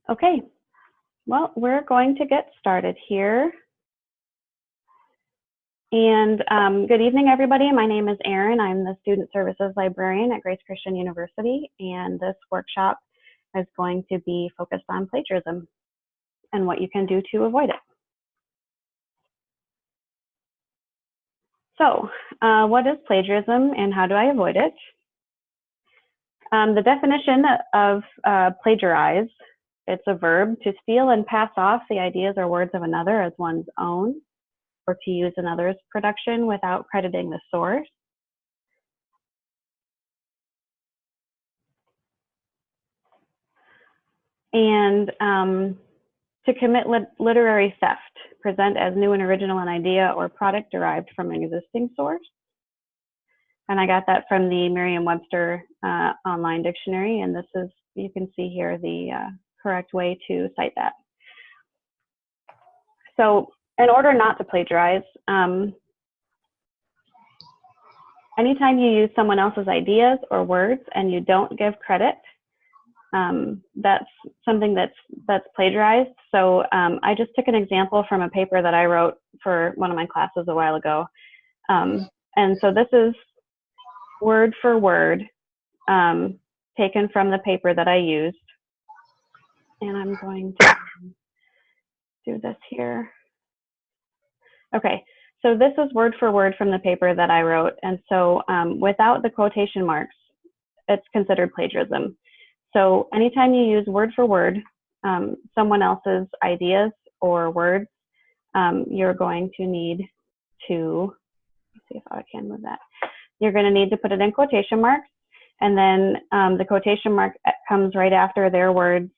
Okay, well, we're going to get started here. And good evening, everybody. My name is Erin. I'm the Student Services Librarian at Grace Christian University, and this workshop is going to be focused on plagiarism and what you can do to avoid it. So, what is plagiarism and how do I avoid it? The definition of plagiarize, it's a verb to steal and pass off the ideas or words of another as one's own, or to use another's production without crediting the source. And to commit literary theft, present as new and original an idea or product derived from an existing source. And I got that from the Merriam-Webster online dictionary, and this is, you can see here the correct way to cite that. So in order not to plagiarize, anytime you use someone else's ideas or words and you don't give credit, that's something that's plagiarized. So I just took an example from a paper that I wrote for one of my classes a while ago. And so this is word for word taken from the paper that I used. And I'm going to do this here. Okay, so this is word for word from the paper that I wrote. And so without the quotation marks, it's considered plagiarism. So anytime you use word for word someone else's ideas or words, you're going to need to, let's see if I can move that. You're going to need to put it in quotation marks, and then the quotation mark comes right after their words,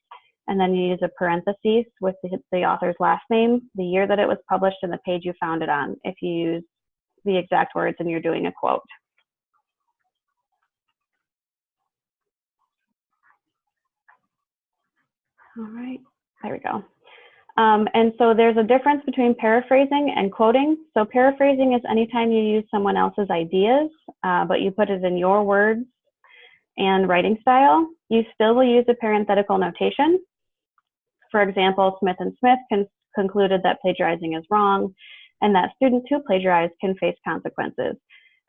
and then you use a parenthesis with the author's last name, the year that it was published, and the page you found it on, if you use the exact words and you're doing a quote. All right, there we go. And so there's a difference between paraphrasing and quoting. So paraphrasing is anytime you use someone else's ideas, but you put it in your words and writing style. You still will use a parenthetical notation. For example, Smith and Smith concluded that plagiarizing is wrong and that students who plagiarize can face consequences.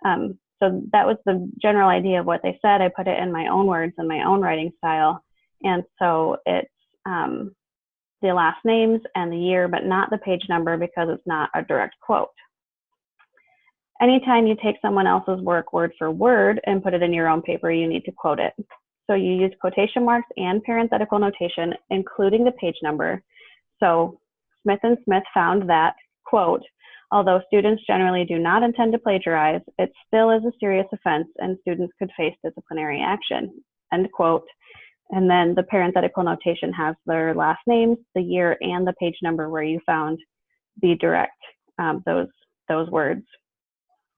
So that was the general idea of what they said. I put it in my own words and my own writing style. And so it's the last names and the year, but not the page number because it's not a direct quote. Anytime you take someone else's work word for word and put it in your own paper, you need to quote it. So you use quotation marks and parenthetical notation, including the page number. So Smith and Smith found that, quote, although students generally do not intend to plagiarize, it still is a serious offense and students could face disciplinary action, end quote. And then the parenthetical notation has their last names, the year, and the page number where you found the direct, those words.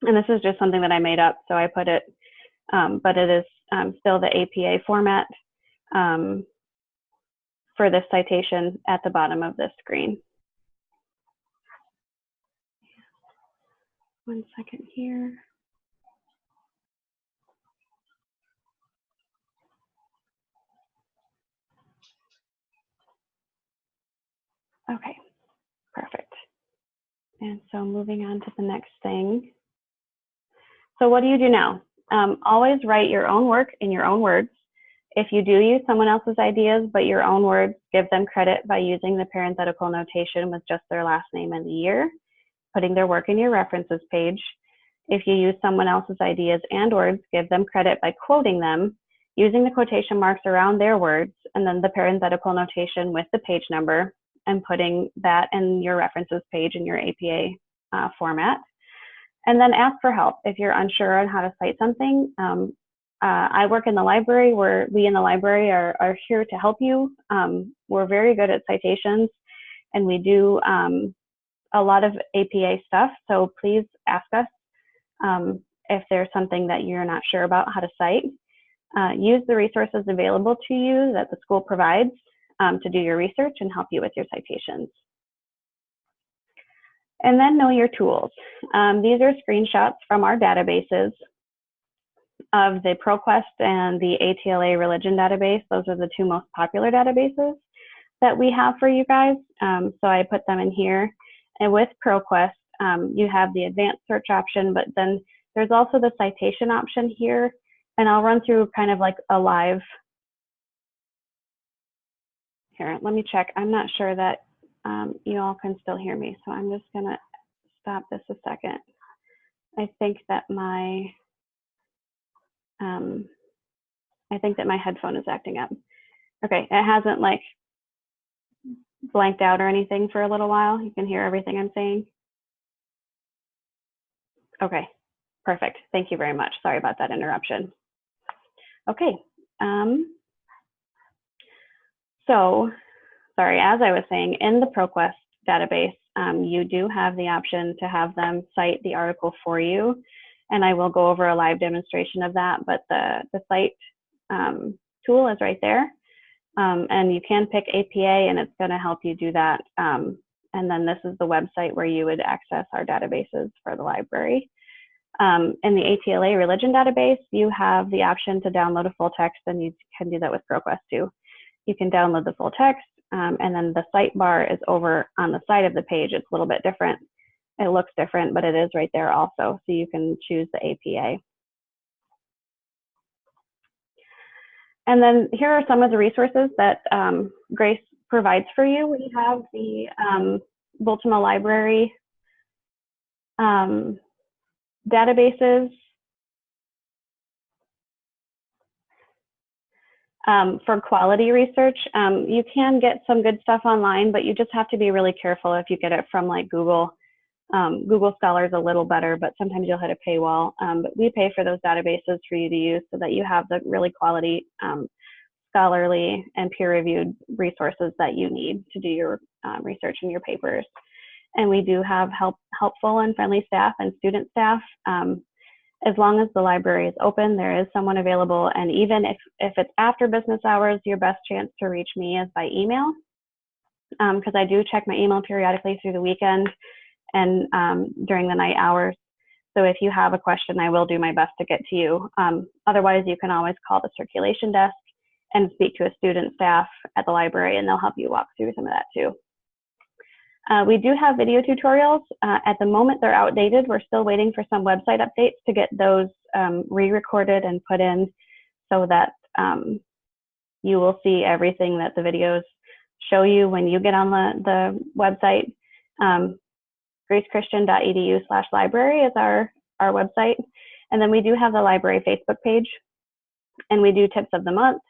And this is just something that I made up, so I put it, but it is still the APA format for this citation at the bottom of this screen. One second here. Okay, perfect. And so moving on to the next thing. So what do you do now? Always write your own work in your own words. If you do use someone else's ideas, but your own words, give them credit by using the parenthetical notation with just their last name and the year, putting their work in your references page. If you use someone else's ideas and words, give them credit by quoting them, using the quotation marks around their words, and then the parenthetical notation with the page number, and putting that in your references page in your APA format. And then ask for help if you're unsure on how to cite something. I work in the library, where we in the library are here to help you. We're very good at citations, and we do a lot of APA stuff, so please ask us if there's something that you're not sure about how to cite. Use the resources available to you that the school provides to do your research and help you with your citations. And then know your tools. These are screenshots from our databases of the ProQuest and the ATLA religion database. Those are the two most popular databases. that we have for you guys. So I put them in here. And with ProQuest, you have the advanced search option, but then there's also the citation option here. And I'll run through kind of like a live. Here, let me check. I'm not sure that you all can still hear me, so I'm just gonna stop this a second. I think that my headphone is acting up. Okay, it hasn't like blanked out or anything for a little while. You can hear everything I'm saying. Okay, perfect. Thank you very much. Sorry about that interruption. Okay. So, sorry, as I was saying, in the ProQuest database, you do have the option to have them cite the article for you. And I will go over a live demonstration of that, but the cite tool is right there. And you can pick APA and it's going to help you do that. And then this is the website where you would access our databases for the library. In the ATLA religion database, you have the option to download a full text, and you can do that with ProQuest too. You can download the full text, and then the cite bar is over on the side of the page. It's a little bit different. It looks different, but it is right there also. So you can choose the APA. And then here are some of the resources that Grace provides for you. We have the Ultima Library databases for quality research. You can get some good stuff online, but you just have to be really careful if you get it from like Google. Google Scholar is a little better, but sometimes you'll hit a paywall. But we pay for those databases for you to use so that you have the really quality, scholarly and peer-reviewed resources that you need to do your research and your papers. And we do have helpful and friendly staff and student staff. As long as the library is open, there is someone available. And even if it's after business hours, your best chance to reach me is by email, because I do check my email periodically through the weekend and during the night hours. So if you have a question, I will do my best to get to you. Otherwise, you can always call the circulation desk and speak to a student staff at the library, and they'll help you walk through some of that too. We do have video tutorials. At the moment, they're outdated. We're still waiting for some website updates to get those re-recorded and put in so that you will see everything that the videos show you when you get on the website. gracechristian.edu/library is our website. And then we do have the library Facebook page, and we do tips of the month.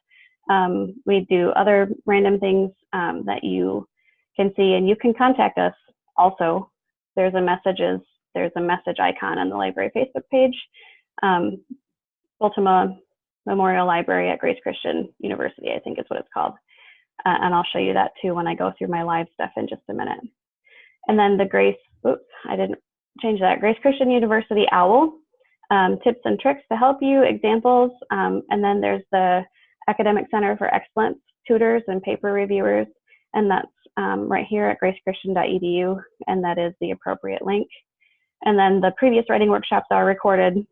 We do other random things that you can see, and you can contact us also. There's a message icon on the library Facebook page. Ultima Memorial Library at Grace Christian University, I think is what it's called. And I'll show you that too when I go through my live stuff in just a minute. And then the Grace Christian University OWL, tips and tricks to help you, examples. And then there's the Academic Center for Excellence tutors and paper reviewers. And that's right here at gracechristian.edu, and that is the appropriate link. And then the previous writing workshops are recorded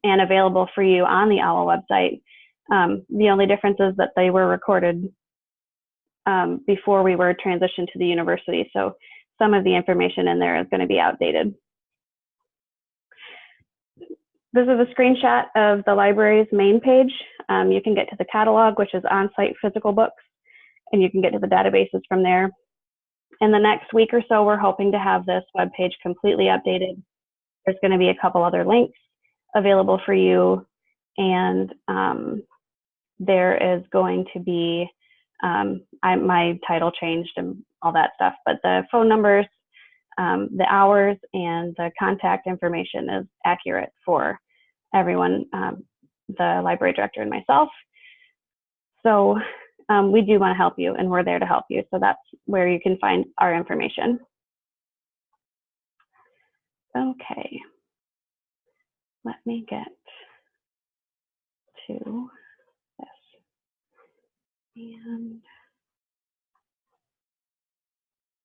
and available for you on the OWL website. The only difference is that they were recorded before we were transitioned to the university. So some of the information in there is going to be outdated. This is a screenshot of the library's main page. You can get to the catalog, which is on-site physical books, and you can get to the databases from there. In the next week or so, we're hoping to have this web page completely updated. There's going to be a couple other links available for you, and there is going to be my title changed and all that stuff, but the phone numbers, the hours, and the contact information is accurate for everyone, the library director and myself. So we do want to help you, and we're there to help you. So that's where you can find our information. Okay, let me get to this. And